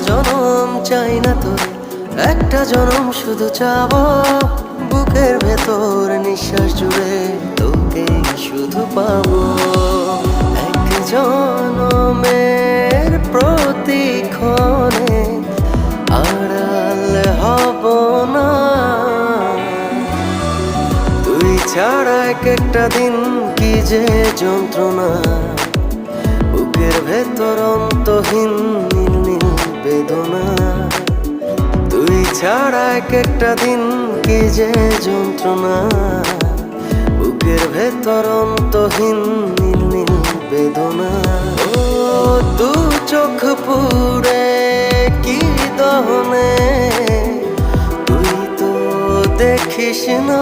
জনম চাই না তোর, একটা জনম শুধু চাবো। বুকের ভেতর নিঃশ্বাস জুড়ে তোকেই শুধু পাবো। এক জনমের প্রতিক্ষণে আড়াল হব না। তুই ছাড়া এক একটা দিন কি যে যন্ত্রণা, বুকের ভেতর অন্তহীন নীল নীল বেদনা। তুই ছাড়া এক একটা দিন কি যে যন্ত্রণা, বুকের ভেতর অন্তহীন নীল নীল বেদনা। ও দু চোখ পুরে কি দহনে, তুই তো দেখিস না।